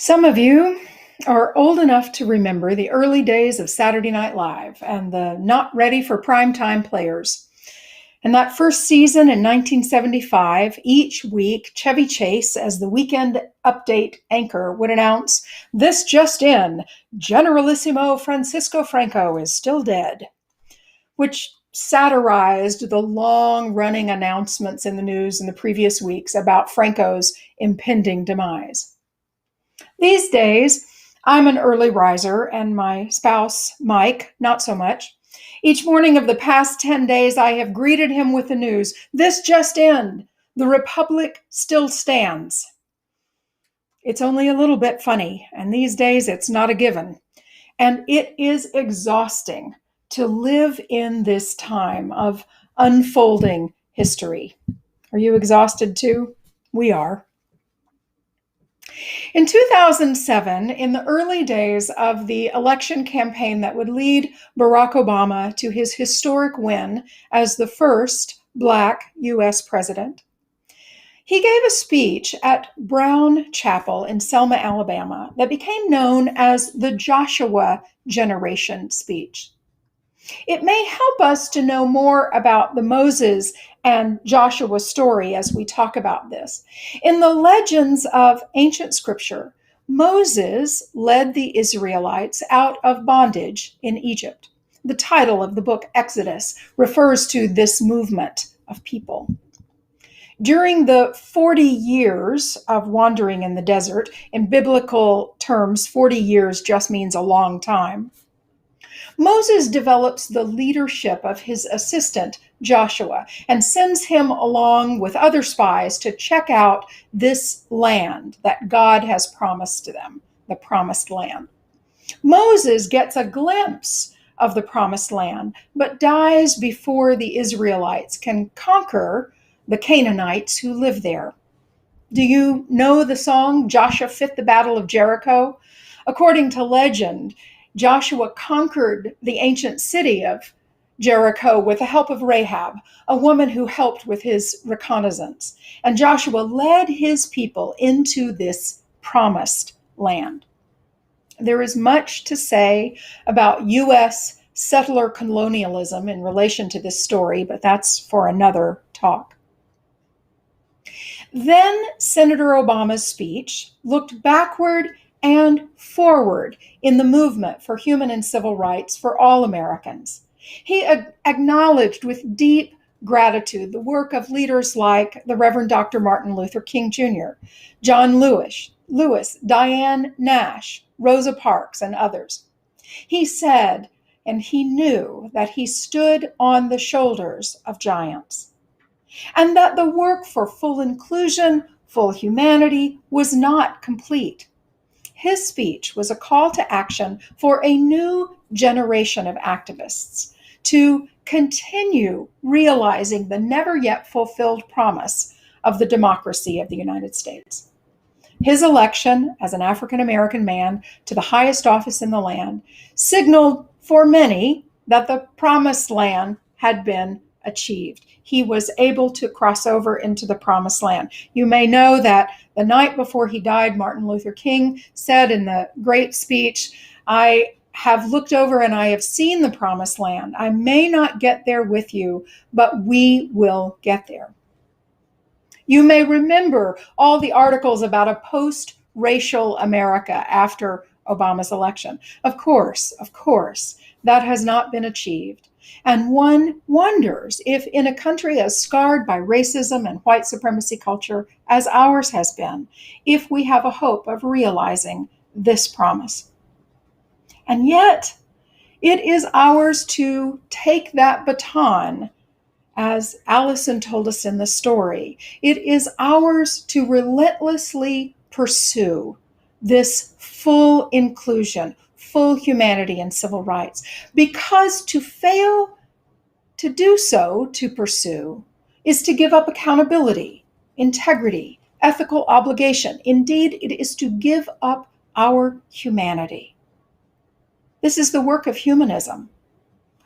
Some of you are old enough to remember the early days of Saturday Night Live and the not ready for primetime players. In that first season in 1975, each week, Chevy Chase, as the weekend update anchor, would announce, "This just in, Generalissimo Francisco Franco is still dead," which satirized the long-running announcements in the news in the previous weeks about Franco's impending demise. These days, I'm an early riser, and my spouse, Mike, not so much. Each morning of the past 10 days, I have greeted him with the news, "This just in, the Republic still stands." It's only a little bit funny, and these days it's not a given. And it is exhausting to live in this time of unfolding history. Are you exhausted too? We are. In 2007, in the early days of the election campaign that would lead Barack Obama to his historic win as the first Black U.S. president, he gave a speech at Brown Chapel in Selma, Alabama, that became known as the Joshua Generation speech. It may help us to know more about the Moses and Joshua story as we talk about this. In the legends of ancient scripture, Moses led the Israelites out of bondage in Egypt. The title of the book Exodus refers to this movement of people. During the 40 years of wandering in the desert, in biblical terms, 40 years just means a long time, Moses develops the leadership of his assistant, Joshua, and sends him along with other spies to check out this land that God has promised to them, the promised land. Moses gets a glimpse of the promised land, but dies before the Israelites can conquer the Canaanites who live there. Do you know the song, "Joshua Fit the Battle of Jericho"? According to legend, Joshua conquered the ancient city of Jericho with the help of Rahab, a woman who helped with his reconnaissance. And Joshua led his people into this promised land. There is much to say about U.S. settler colonialism in relation to this story, but that's for another talk. Then Senator Obama's speech looked backward and forward in the movement for human and civil rights for all Americans. He acknowledged with deep gratitude the work of leaders like the Reverend Dr. Martin Luther King Jr., John Lewis, Diane Nash, Rosa Parks, and others. He said, and he knew that he stood on the shoulders of giants, and that the work for full inclusion, full humanity was not complete. His speech was a call to action for a new generation of activists to continue realizing the never yet fulfilled promise of the democracy of the United States. His election as an African American man to the highest office in the land signaled for many that the promised land had been achieved. He was able to cross over into the promised land. You may know that the night before he died, Martin Luther King said in the great speech, "I have looked over and I have seen the promised land. I may not get there with you, but we will get there." You may remember all the articles about a post-racial America after Obama's election. Of course, that has not been achieved. And one wonders if in a country as scarred by racism and white supremacy culture as ours has been, if we have a hope of realizing this promise. And yet, it is ours to take that baton, as Allison told us in the story. It is ours to relentlessly pursue this full inclusion, full humanity and civil rights, because to fail to do so, to pursue, is to give up accountability, integrity, ethical obligation. Indeed, it is to give up our humanity. This is the work of humanism,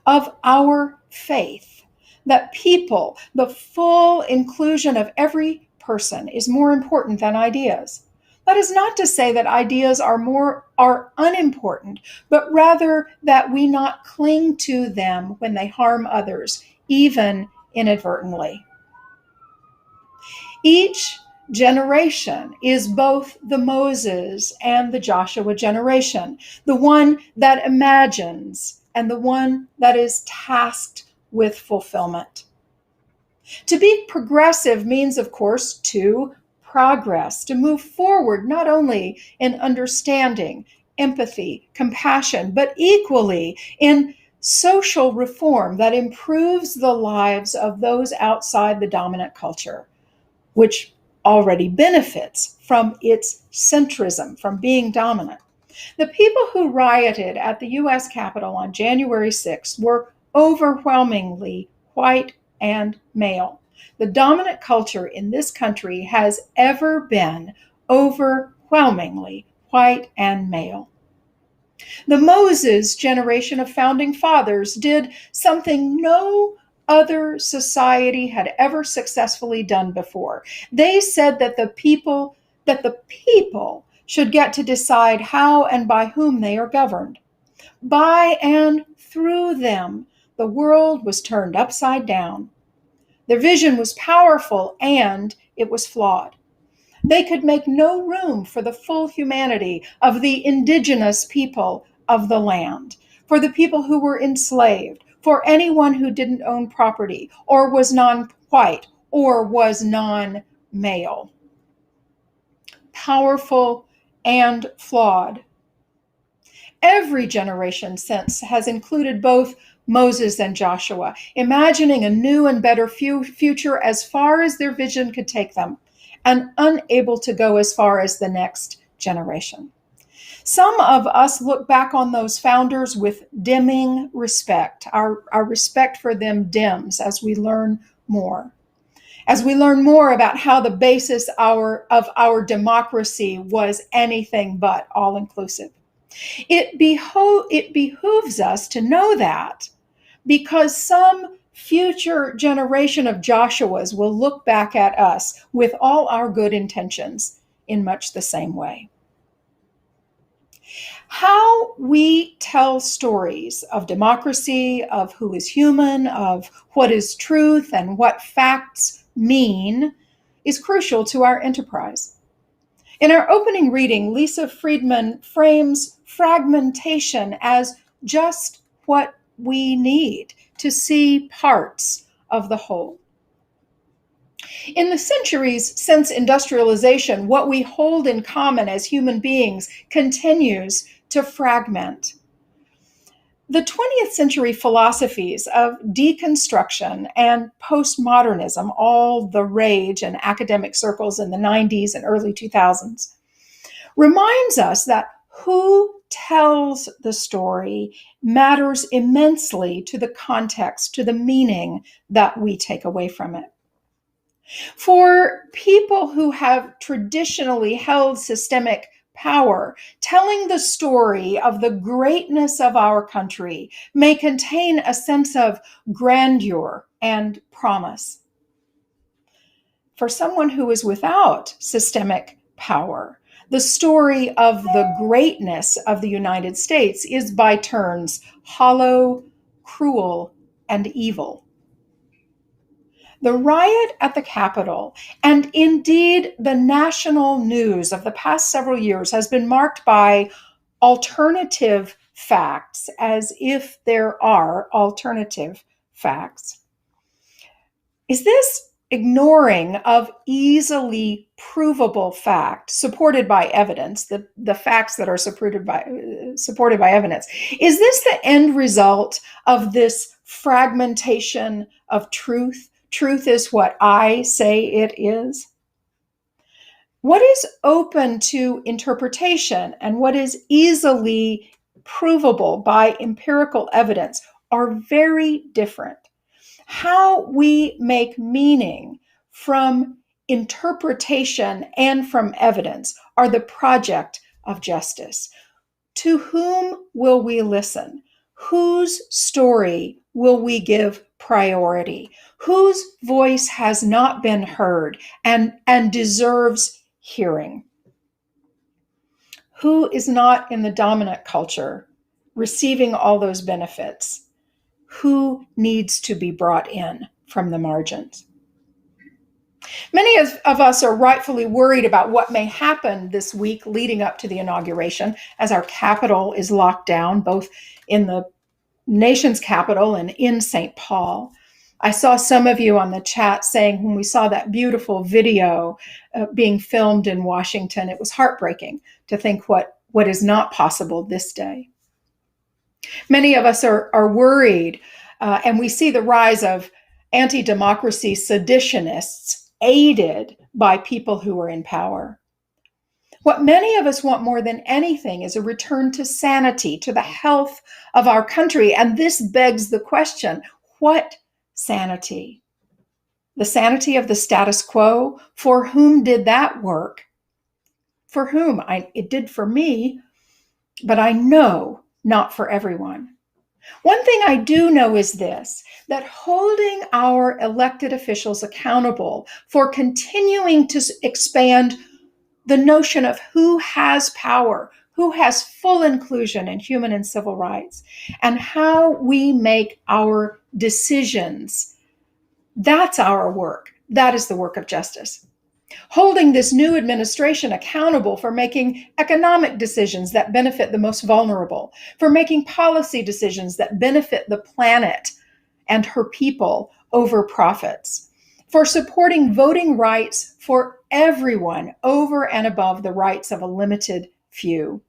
of our faith, that people, the full inclusion of every person, is more important than ideas. That is not to say that ideas are unimportant, but rather that we not cling to them when they harm others, even inadvertently. Each generation is both the Moses and the Joshua generation, the one that imagines and the one that is tasked with fulfillment. To be progressive means, of course, to progress, to move forward, not only in understanding, empathy, compassion, but equally in social reform that improves the lives of those outside the dominant culture, which already benefits from its centrism, from being dominant. The people who rioted at the U.S. Capitol on January 6th were overwhelmingly white and male. The dominant culture in this country has ever been overwhelmingly white and male. The Moses generation of founding fathers did something no other society had ever successfully done before. They said that the people should get to decide how and by whom they are governed. By and through them, the world was turned upside down. Their vision was powerful and it was flawed. They could make no room for the full humanity of the indigenous people of the land, for the people who were enslaved, for anyone who didn't own property, or was non-white, or was non-male. Powerful and flawed. Every generation since has included both Moses and Joshua, imagining a new and better future as far as their vision could take them, and unable to go as far as the next generation. Some of us look back on those founders with dimming respect. Our respect for them dims as we learn more. As we learn more about how the basis of our democracy was anything but all-inclusive. It behooves us to know that, because some future generation of Joshuas will look back at us with all our good intentions in much the same way. How we tell stories of democracy, of who is human, of what is truth, and what facts mean is crucial to our enterprise. In our opening reading, Lisa Friedman frames fragmentation as just what we need to see parts of the whole. In the centuries since industrialization, what we hold in common as human beings continues to fragment. The 20th century philosophies of deconstruction and postmodernism, all the rage in academic circles in the 90s and early 2000s, reminds us that who tells the story matters immensely to the context, to the meaning that we take away from it. For people who have traditionally held systemic power, telling the story of the greatness of our country may contain a sense of grandeur and promise. For someone who is without systemic power, the story of the greatness of the United States is by turns hollow, cruel, and evil. The riot at the Capitol, and indeed the national news of the past several years, has been marked by alternative facts, as if there are alternative facts. Is this ignoring of easily provable fact supported by evidence, the facts that are supported by evidence, is this the end result of this fragmentation of truth? Truth is what I say it is. What is open to interpretation and what is easily provable by empirical evidence are very different. How we make meaning from interpretation and from evidence are the project of justice. To whom will we listen? Whose story will we give priority? Whose voice has not been heard and deserves hearing? Who is not in the dominant culture receiving all those benefits? Who needs to be brought in from the margins? Many of us are rightfully worried about what may happen this week leading up to the inauguration as our capital is locked down, both in the nation's capital and in St. Paul. I saw some of you on the chat saying when we saw that beautiful video being filmed in Washington, it was heartbreaking to think what is not possible this day. Many of us are worried, and we see the rise of anti-democracy seditionists aided by people who are in power. What many of us want more than anything is a return to sanity, to the health of our country. And this begs the question, what sanity? The sanity of the status quo? For whom did that work? For whom? It did for me, but I know not for everyone. One thing I do know is this, that holding our elected officials accountable for continuing to expand the notion of who has power, who has full inclusion in human and civil rights, and how we make our decisions, that's our work. That is the work of justice. Holding this new administration accountable for making economic decisions that benefit the most vulnerable, for making policy decisions that benefit the planet and her people over profits, for supporting voting rights for everyone over and above the rights of a limited few.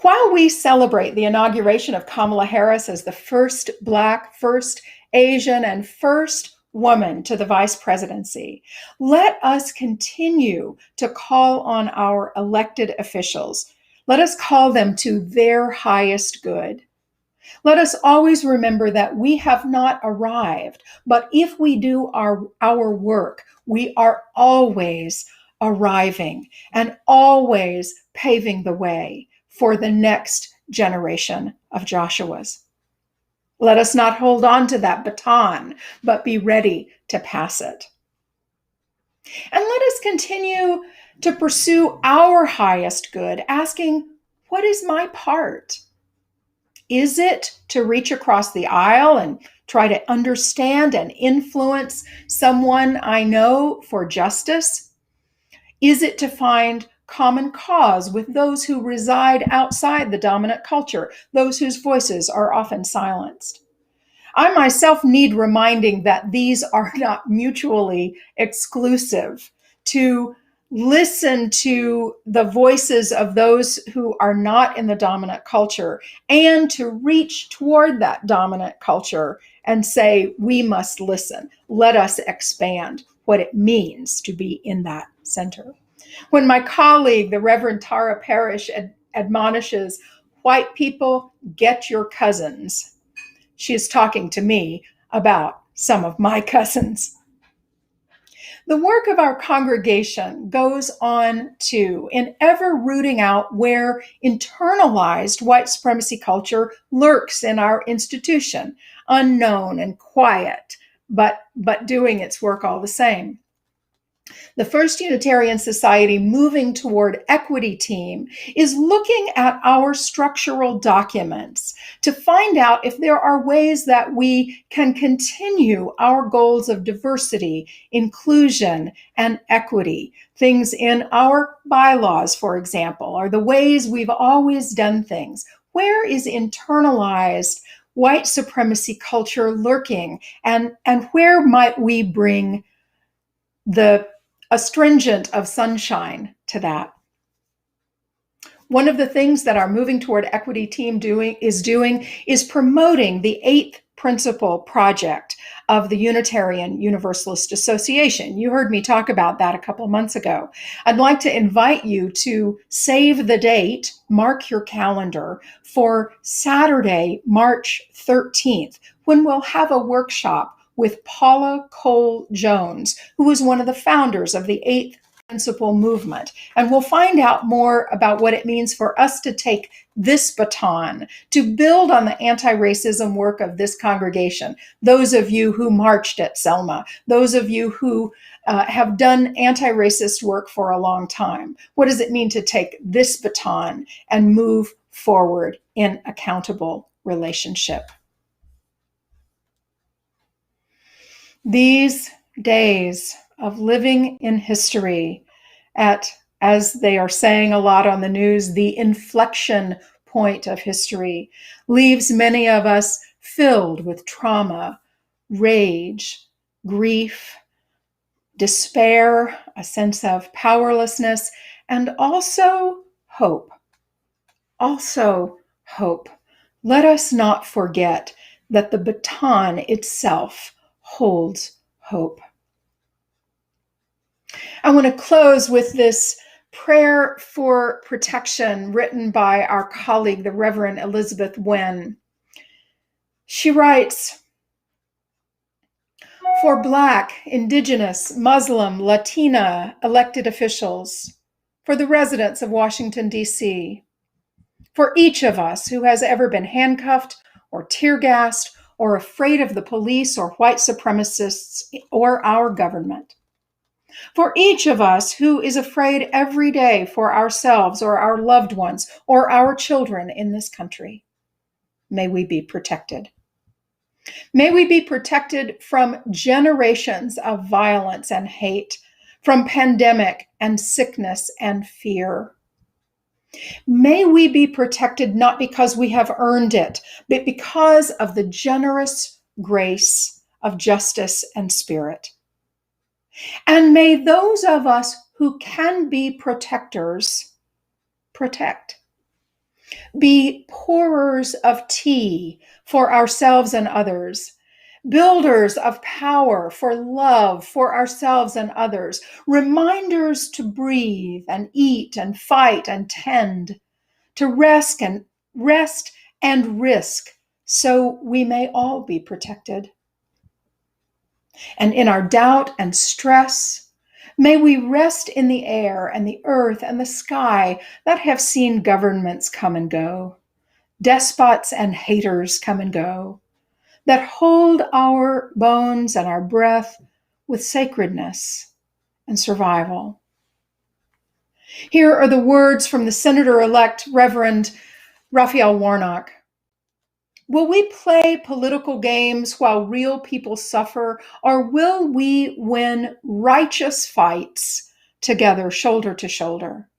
While we celebrate the inauguration of Kamala Harris as the first Black, first Asian, and first woman to the vice presidency, let us continue to call on our elected officials. Let us call them to their highest good. Let us always remember that we have not arrived, but if we do our work, we are always arriving and always paving the way for the next generation of Joshuas. Let us not hold on to that baton, but be ready to pass it. And let us continue to pursue our highest good, asking, what is my part? Is it to reach across the aisle and try to understand and influence someone I know for justice? Is it to find common cause with those who reside outside the dominant culture, those whose voices are often silenced? I myself need reminding that these are not mutually exclusive. To listen to the voices of those who are not in the dominant culture and to reach toward that dominant culture and say, we must listen. Let us expand what it means to be in that center. When my colleague, the Reverend Tara Parrish, admonishes, white people, get your cousins, she is talking to me about some of my cousins. The work of our congregation goes on to, in ever rooting out where internalized white supremacy culture lurks in our institution, unknown and quiet, but doing its work all the same. The First Unitarian Society Moving Toward Equity team is looking at our structural documents to find out if there are ways that we can continue our goals of diversity, inclusion, and equity. Things in our bylaws, for example, are the ways we've always done things. Where is internalized white supremacy culture lurking, and where might we bring the astringent of sunshine to that? One of the things that our Moving Toward Equity team is promoting the 8th principle project of the Unitarian Universalist Association. You heard me talk about that a couple months ago. I'd like to invite you to save the date, mark your calendar for Saturday, March 13th, when we'll have a workshop with Paula Cole Jones, who was one of the founders of the 8th principle movement. And we'll find out more about what it means for us to take this baton to build on the anti-racism work of this congregation. Those of you who marched at Selma, those of you who have done anti-racist work for a long time. What does it mean to take this baton and move forward in accountable relationship? These days of living in history at, as they are saying a lot on the news, the inflection point of history, leaves many of us filled with trauma, rage, grief, despair, a sense of powerlessness, and also hope. Also hope. Let us not forget that the baton itself holds hope. I want to close with this prayer for protection written by our colleague, the Reverend Elizabeth Wen. She writes, for Black, Indigenous, Muslim, Latina elected officials, for the residents of Washington, D.C., for each of us who has ever been handcuffed or tear gassed or afraid of the police or white supremacists or our government. For each of us who is afraid every day for ourselves or our loved ones or our children in this country, may we be protected. May we be protected from generations of violence and hate, from pandemic and sickness and fear. May we be protected not because we have earned it, but because of the generous grace of justice and spirit. And may those of us who can be protectors protect. Be pourers of tea for ourselves and others, builders of power for love for ourselves and others, reminders to breathe and eat and fight and tend, to rest and risk so we may all be protected. And in our doubt and stress, may we rest in the air and the earth and the sky that have seen governments come and go, despots and haters come and go, that hold our bones and our breath with sacredness and survival. Here are the words from the Senator-elect Reverend Raphael Warnock. Will we play political games while real people suffer, or will we win righteous fights together, shoulder to shoulder?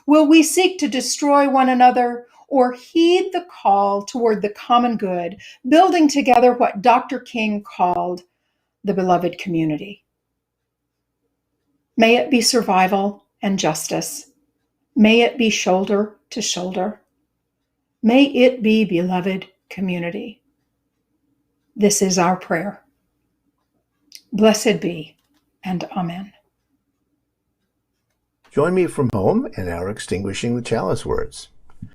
Will we seek to destroy one another, or heed the call toward the common good, building together what Dr. King called the beloved community? May it be survival and justice. May it be shoulder to shoulder. May it be beloved community. This is our prayer. Blessed be, and amen. Join me from home in our Extinguishing the Chalice words.